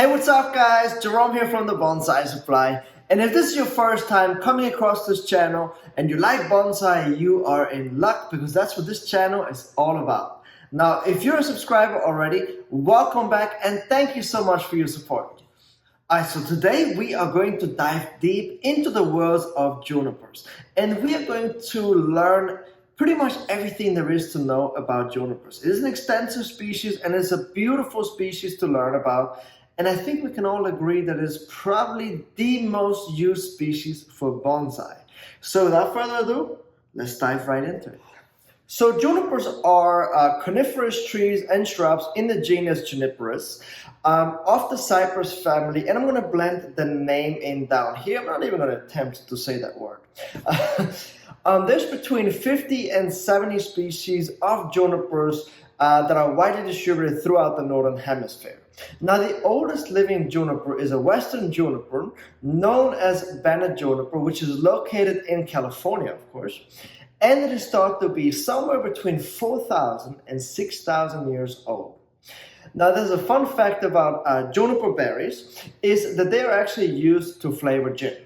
Hey, what's up guys? Jerome here from the Bonsai Supply. And if this is your first time coming across this channel and you like bonsai, you are in luck because that's what this channel is all about. Now, if you're a subscriber already, welcome back and thank you so much for your support. Alright, so today we are going to dive deep into the worlds of junipers. And we are going to learn pretty much everything there is to know about junipers. It is an extensive species and it's a beautiful species to learn about. And I think we can all agree that it's probably the most used species for bonsai. So without further ado, let's dive right into it. So junipers are coniferous trees and shrubs in the genus Juniperus of the cypress family. And I'm going to blend the name in down here. I'm not even going to attempt to say that word. There's between 50 and 70 species of junipers that are widely distributed throughout the northern hemisphere. Now, the oldest living juniper is a western juniper known as Bennett juniper, which is located in California, of course, and it is thought to be somewhere between 4,000 and 6,000 years old. Now, there's a fun fact about juniper berries is that they are actually used to flavor gin.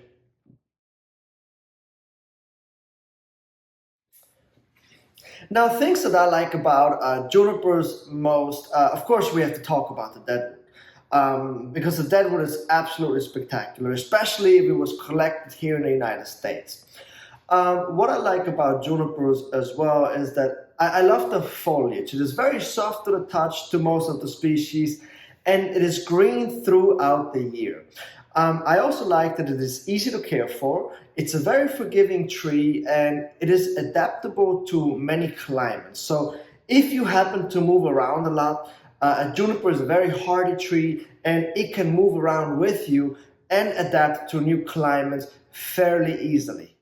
Now, things that I like about junipers most, of course, we have to talk about the deadwood. Because the deadwood is absolutely spectacular, especially if it was collected here in the United States. What I like about junipers as well is that I love the foliage. It is very soft to the touch to most of the species, and it is green throughout the year. I also like that it is easy to care for. It's a very forgiving tree and it is adaptable to many climates. So if you happen to move around a lot, a juniper is a very hardy tree and it can move around with you and adapt to new climates fairly easily.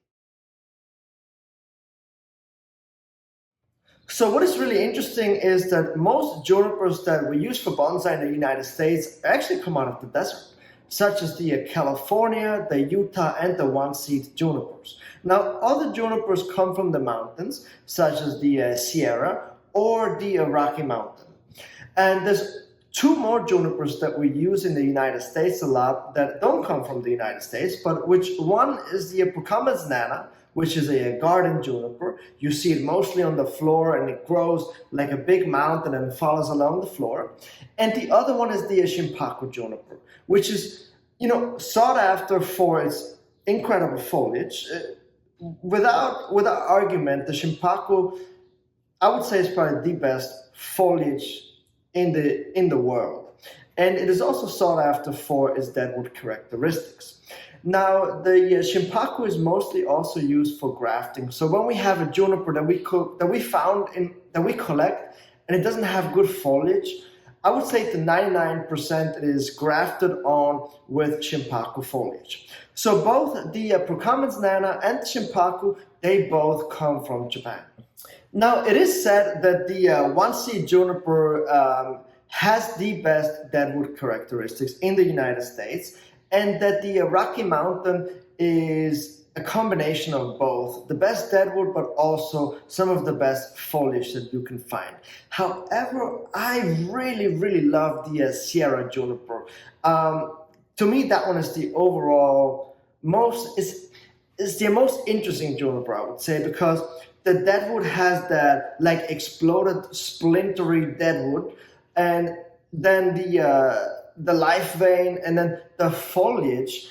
So what is really interesting is that most junipers that we use for bonsai in the United States actually come out of the desert, such as the California, the Utah, and the one-seed junipers. Now, other junipers come from the mountains, such as the Sierra or the Rocky Mountain. And there's two more junipers that we use in the United States a lot that don't come from the United States, but which one is the Propagation, which is a garden juniper. You see it mostly on the floor and it grows like a big mountain and follows along the floor. And the other one is the Shimpaku juniper, which is, sought after for its incredible foliage. Without argument, the Shimpaku, I would say, is probably the best foliage in the world. And it is also sought after for its deadwood characteristics. Now, the Shimpaku is mostly also used for grafting. So when we have a juniper that we collect and it doesn't have good foliage, I would say to 99% it is grafted on with Shimpaku foliage. So both the Propagation and Shimpaku, they both come from Japan. Now, it is said that the one-seed juniper has the best deadwood characteristics in the United States, and that the Rocky Mountain is a combination of both, the best deadwood, but also some of the best foliage that you can find. However, I really, really love the Sierra juniper. To me, that one is the overall is the most interesting juniper, I would say, because the deadwood has that like exploded splintery deadwood, and then the life vein, and then the foliage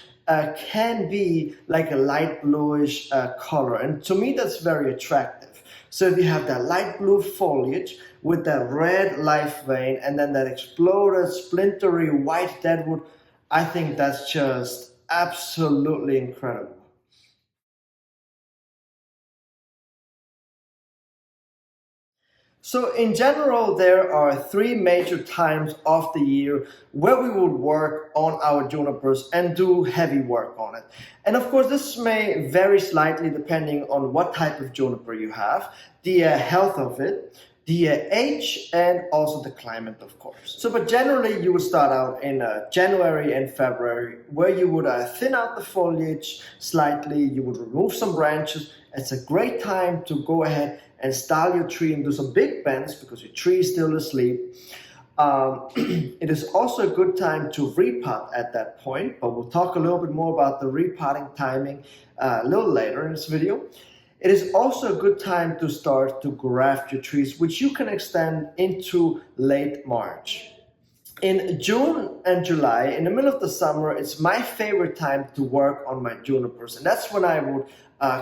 can be like a light bluish color, and to me that's very attractive. So if you have that light blue foliage with that red life vein and then that exploded splintery white deadwood, I think that's just absolutely incredible. So in general, there are three major times of the year where we would work on our junipers and do heavy work on it. And of course, this may vary slightly depending on what type of juniper you have, the health of it, the age, and also the climate, of course. So, but generally, you would start out in January and February, where you would thin out the foliage slightly, you would remove some branches. It's a great time to go ahead and style your tree and do some big bends because your tree is still asleep. It is also a good time to repot at that point, but we'll talk a little bit more about the repotting timing a little later in this video. It is also a good time to start to graft your trees, which you can extend into late March. In June and July, in the middle of the summer, it's my favorite time to work on my junipers, and that's when I would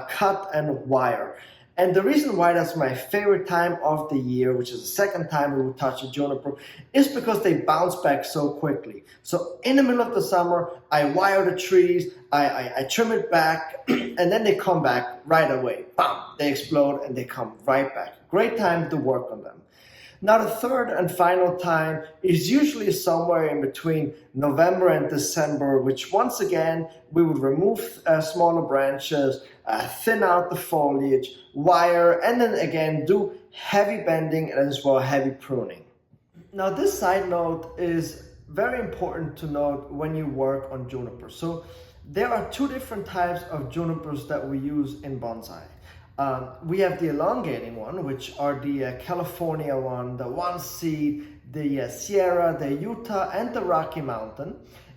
cut and wire. And the reason why that's my favorite time of the year, which is the second time we would touch a juniper, is because they bounce back so quickly. So in the middle of the summer, I wire the trees, I trim it back, and then they come back right away. Bam! They explode and they come right back. Great time to work on them. Now the third and final time is usually somewhere in between November and December, which once again we would remove smaller branches, thin out the foliage, wire, and then again do heavy bending and as well heavy pruning. Now this side note is very important to note when you work on junipers. So there are two different types of junipers that we use in bonsai. We have the elongating one, which are the California one, the one seed, the Sierra, the Utah, and the Rocky Mountain.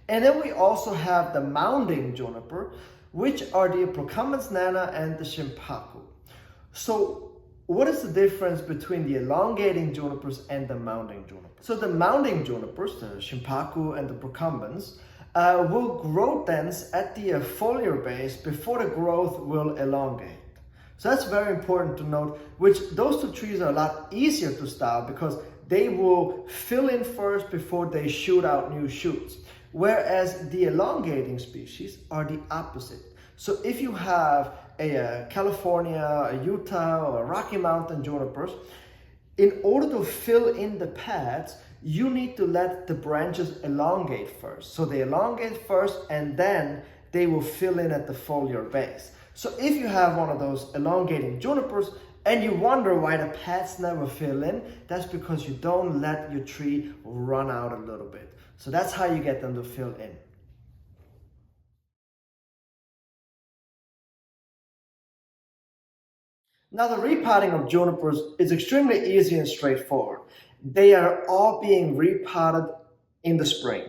And then we also have the mounding juniper, which are the Procumbens nana and the Shimpaku. So what is the difference between the elongating junipers and the mounding junipers? So the mounding junipers, the Shimpaku and the Procumbens, will grow dense at the foliar base before the growth will elongate. So that's very important to note, which those two trees are a lot easier to style because they will fill in first before they shoot out new shoots. Whereas the elongating species are the opposite. So if you have a California, a Utah, or a Rocky Mountain junipers, in order to fill in the pads, you need to let the branches elongate first. So they elongate first and then they will fill in at the foliar base. So if you have one of those elongating junipers and you wonder why the pads never fill in, that's because you don't let your tree run out a little bit. So that's how you get them to fill in. Now the repotting of junipers is extremely easy and straightforward. They are all being repotted in the spring.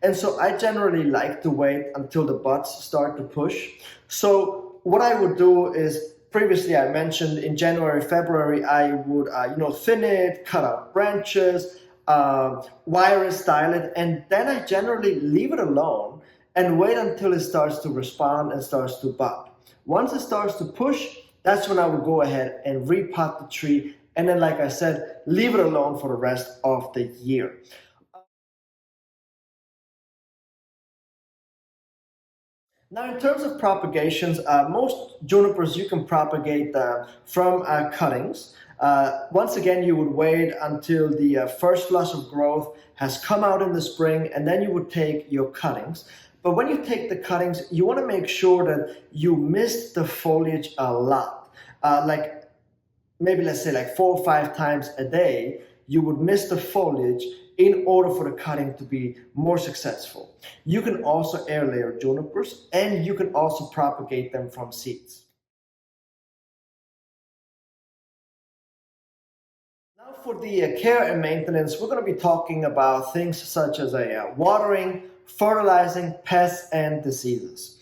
And so I generally like to wait until the buds start to push. So what I would do is, previously I mentioned in January, February, I would thin it, cut out branches, wire it, style it, and then I generally leave it alone and wait until it starts to respond and starts to bud. Once it starts to push, that's when I would go ahead and repot the tree, and then, like I said, leave it alone for the rest of the year. Now, in terms of propagations, most junipers you can propagate from cuttings. Once again, you would wait until the first flush of growth has come out in the spring, and then you would take your cuttings. But when you take the cuttings, you want to make sure that you mist the foliage a lot. Like maybe let's say like 4 or 5 times a day, you would mist the foliage in order for the cutting to be more successful. You can also air layer junipers, and you can also propagate them from seeds. Now for the care and maintenance, we're going to be talking about things such as watering, fertilizing, pests, and diseases.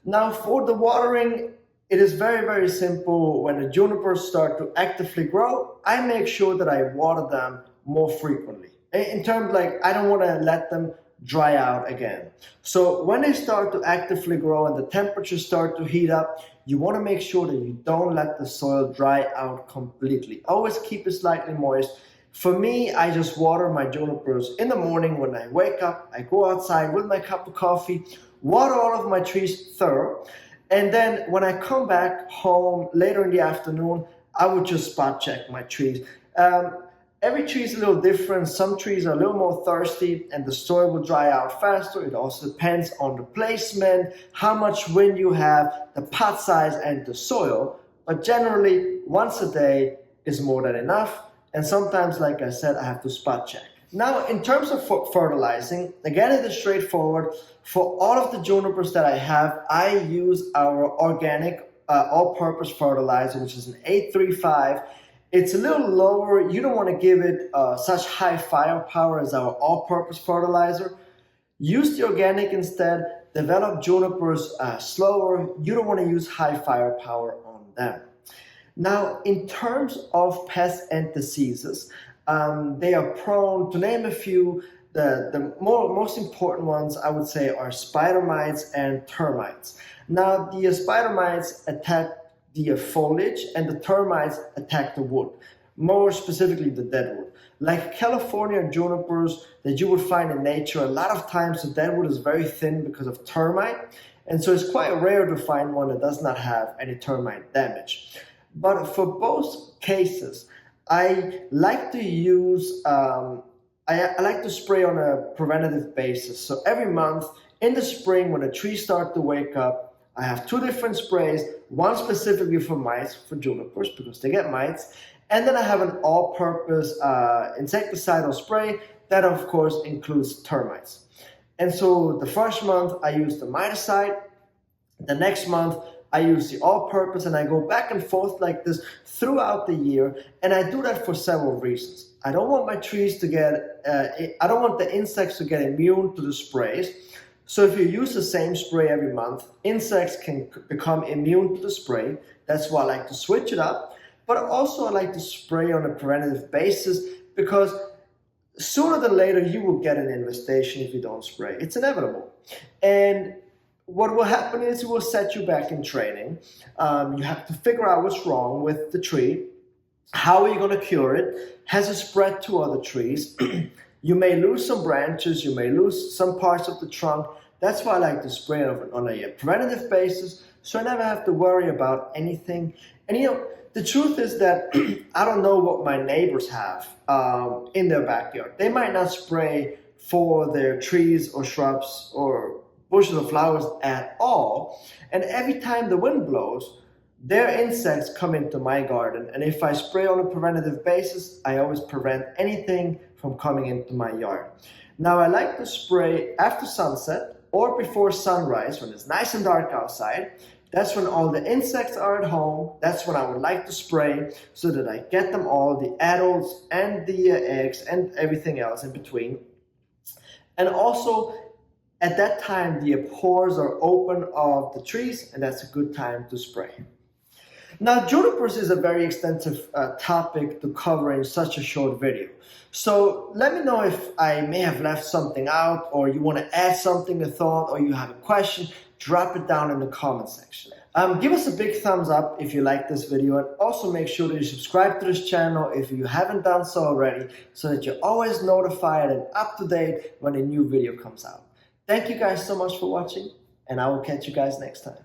Now for the watering, it is very, very simple. When the junipers start to actively grow, I make sure that I water them more frequently. In terms like, I don't want to let them dry out again. So when they start to actively grow and the temperatures start to heat up, you want to make sure that you don't let the soil dry out completely. Always keep it slightly moist. For me, I just water my junipers in the morning when I wake up. I go outside with my cup of coffee, water all of my trees thorough. And then when I come back home later in the afternoon, I would just spot check my trees. Every tree is a little different. Some trees are a little more thirsty and the soil will dry out faster. It also depends on the placement, how much wind you have, the pot size, and the soil. But generally, once a day is more than enough. And sometimes, like I said, I have to spot check. Now, in terms of fertilizing, again, it is straightforward. For all of the junipers that I have, I use our organic all-purpose fertilizer, which is an 835. It's a little lower. You don't want to give it such high firepower as our all-purpose fertilizer. Use the organic instead. Develop junipers slower. You don't want to use high firepower on them. Now, in terms of pests and diseases, they are prone, to name a few, the most important ones I would say are spider mites and termites. Now, the spider mites attack the foliage and the termites attack the wood, more specifically the dead wood. Like California junipers that you would find in nature, a lot of times the dead wood is very thin because of termite, and so it's quite rare to find one that does not have any termite damage. But for both cases, I like to use, I like to spray on a preventative basis. So every month in the spring when the trees start to wake up, I have 2 different sprays, one specifically for mites, for junipers, because they get mites, and then I have an all-purpose insecticidal spray that of course includes termites. And so the first month I use the miticide, the next month I use the all-purpose, and I go back and forth like this throughout the year, and I do that for several reasons. I don't want my trees to get, I don't want the insects to get immune to the sprays. So if you use the same spray every month, insects can become immune to the spray. That's why I like to switch it up. But also I like to spray on a preventative basis because sooner than later you will get an infestation if you don't spray. It's inevitable. And what will happen is it will set you back in training. You have to figure out what's wrong with the tree. How are you going to cure it? Has it spread to other trees? You may lose some branches, you may lose some parts of the trunk. That's why I like to spray it on a preventative basis, so I never have to worry about anything. And you know, the truth is that I don't know what my neighbors have in their backyard. They might not spray for their trees or shrubs or bushes of flowers at all. And every time the wind blows, their insects come into my garden. And if I spray on a preventative basis, I always prevent anything from coming into my yard. Now I like to spray after sunset or before sunrise when it's nice and dark outside. That's when all the insects are at home. That's when I would like to spray so that I get them all, the adults and the eggs and everything else in between. And also at that time, the pores are open of the trees, and that's a good time to spray. Now, junipers is a very extensive topic to cover in such a short video. So let me know if I may have left something out, or you want to add something to thought, or you have a question, drop it down in the comment section. Give us a big thumbs up if you like this video, and also make sure that you subscribe to this channel if you haven't done so already, so that you're always notified and up to date when a new video comes out. Thank you guys so much for watching, and I will catch you guys next time.